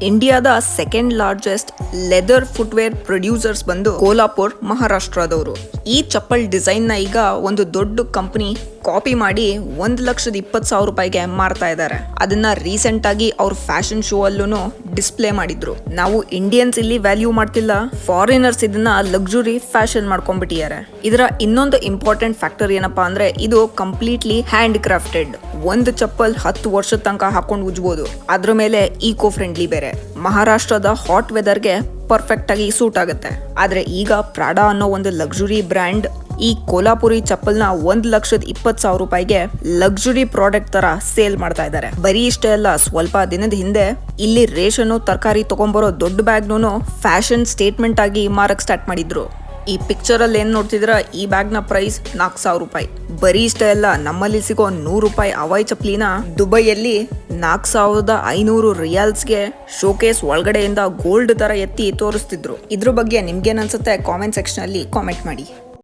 ಇಂಡಿಯಾದ second largest leather footwear producers ಬಂದು ಕೋಲ್ಹಾಪುರ್ ಮಹಾರಾಷ್ಟ್ರದವರು. ಈ ಚಪ್ಪಲ್ ಡಿಸೈನ್ ನ ಈಗ ಒಂದು ದೊಡ್ಡ ಕಂಪನಿ ಕಾಪಿ ಮಾಡಿ 1,20,000 ಮಾರ್ತಾ ಇದ್ದಾರೆ. ಅದನ್ನ ರೀಸೆಂಟ್ ಆಗಿ ಅವ್ರ ಫ್ಯಾಷನ್ ಶೋ ಅಲ್ಲೂ ಡಿಸ್ಪ್ಲೇ ಮಾಡಿದ್ರು. ನಾವು ಇಂಡಿಯನ್ಸ್ ಇಲ್ಲಿ ವ್ಯಾಲ್ಯೂ ಮಾಡ್ತಿಲ್ಲ, ಫಾರಿನರ್ಸ್ ಇದನ್ನ ಲಕ್ಸುರಿ ಫ್ಯಾಷನ್ ಮಾಡ್ಕೊಂಡ್ಬಿಟ್ಟಿದ್ದಾರೆ. ಇದರ ಇನ್ನೊಂದು ಇಂಪಾರ್ಟೆಂಟ್ ಫ್ಯಾಕ್ಟರ್ ಏನಪ್ಪಾ ಅಂದ್ರೆ ಇದು ಕಂಪ್ಲೀಟ್ಲಿ ಹ್ಯಾಂಡ್ ಕ್ರಾಫ್ಟೆಡ್. ಒಂದು ಚಪ್ಪಲ್ 10 ವರ್ಷದ ತನಕ ಹಾಕೊಂಡು ಉಜ್ಬೋದು. ಅದ್ರ ಮೇಲೆ ಈಕೋ ಫ್ರೆಂಡ್ಲಿ ಬೇರೆ. ಮಹಾರಾಷ್ಟ್ರದ ಹಾಟ್ ವೆದರ್ಗೆ ಪರ್ಫೆಕ್ಟ್ ಆಗಿ ಸೂಟ್ ಆಗುತ್ತೆ. ಆದ್ರೆ ಈಗ ಪ್ರಾಡಾ ಅನ್ನೋ ಒಂದು ಲಕ್ಸುರಿ ಬ್ರ್ಯಾಂಡ್ ಈ ಕೋಲ್ಹಾಪುರಿ ಚಪ್ಪಲ್ನ 1,20,000 ಲಕ್ಸುರಿ ಪ್ರಾಡಕ್ಟ್ ತರ ಸೇಲ್ ಮಾಡ್ತಾ ಇದ್ದಾರೆ. ಬರೀ ಇಷ್ಟೇ ಅಲ್ಲ, ಸ್ವಲ್ಪ ದಿನದ ಹಿಂದೆ ಇಲ್ಲಿ ರೇಷನ್ ತರಕಾರಿ ತಗೊಂಡ್ಬರೋ ದೊಡ್ಡ ಬ್ಯಾಗ್ನೂ ಫ್ಯಾಷನ್ ಸ್ಟೇಟ್ಮೆಂಟ್ ಆಗಿ ಮಾರಕ್ ಸ್ಟಾರ್ಟ್ ಮಾಡಿದ್ರು. ಈ ಪಿಕ್ಚರ್ ಅಲ್ಲಿ ಏನ್ ನೋಡ್ತಿದ್ರ, ಈ ಬ್ಯಾಗ್ ನ ಪ್ರೈಸ್ 4,000. ಬರೀ ಇಷ್ಟ ಎಲ್ಲ, ನಮ್ಮಲ್ಲಿ ಸಿಗೋ 100 ರೂಪಾಯಿ ಹವಾಯಿ ಚಪ್ಲಿನ ದುಬೈಯಲ್ಲಿ 4,500 ರಿಯಾಲ್ಸ್ಗೆ ಶೋಕೇಸ್ ಒಳಗಡೆಯಿಂದ ಗೋಲ್ಡ್ ತರ ಎತ್ತಿ ತೋರಿಸ್ತಿದ್ರು. ಇದ್ರ ಬಗ್ಗೆ ನಿಮ್ಗೇನ್ ಅನ್ಸುತ್ತೆ ಕಾಮೆಂಟ್ ಸೆಕ್ಷನ್ ಅಲ್ಲಿ ಕಾಮೆಂಟ್ ಮಾಡಿ.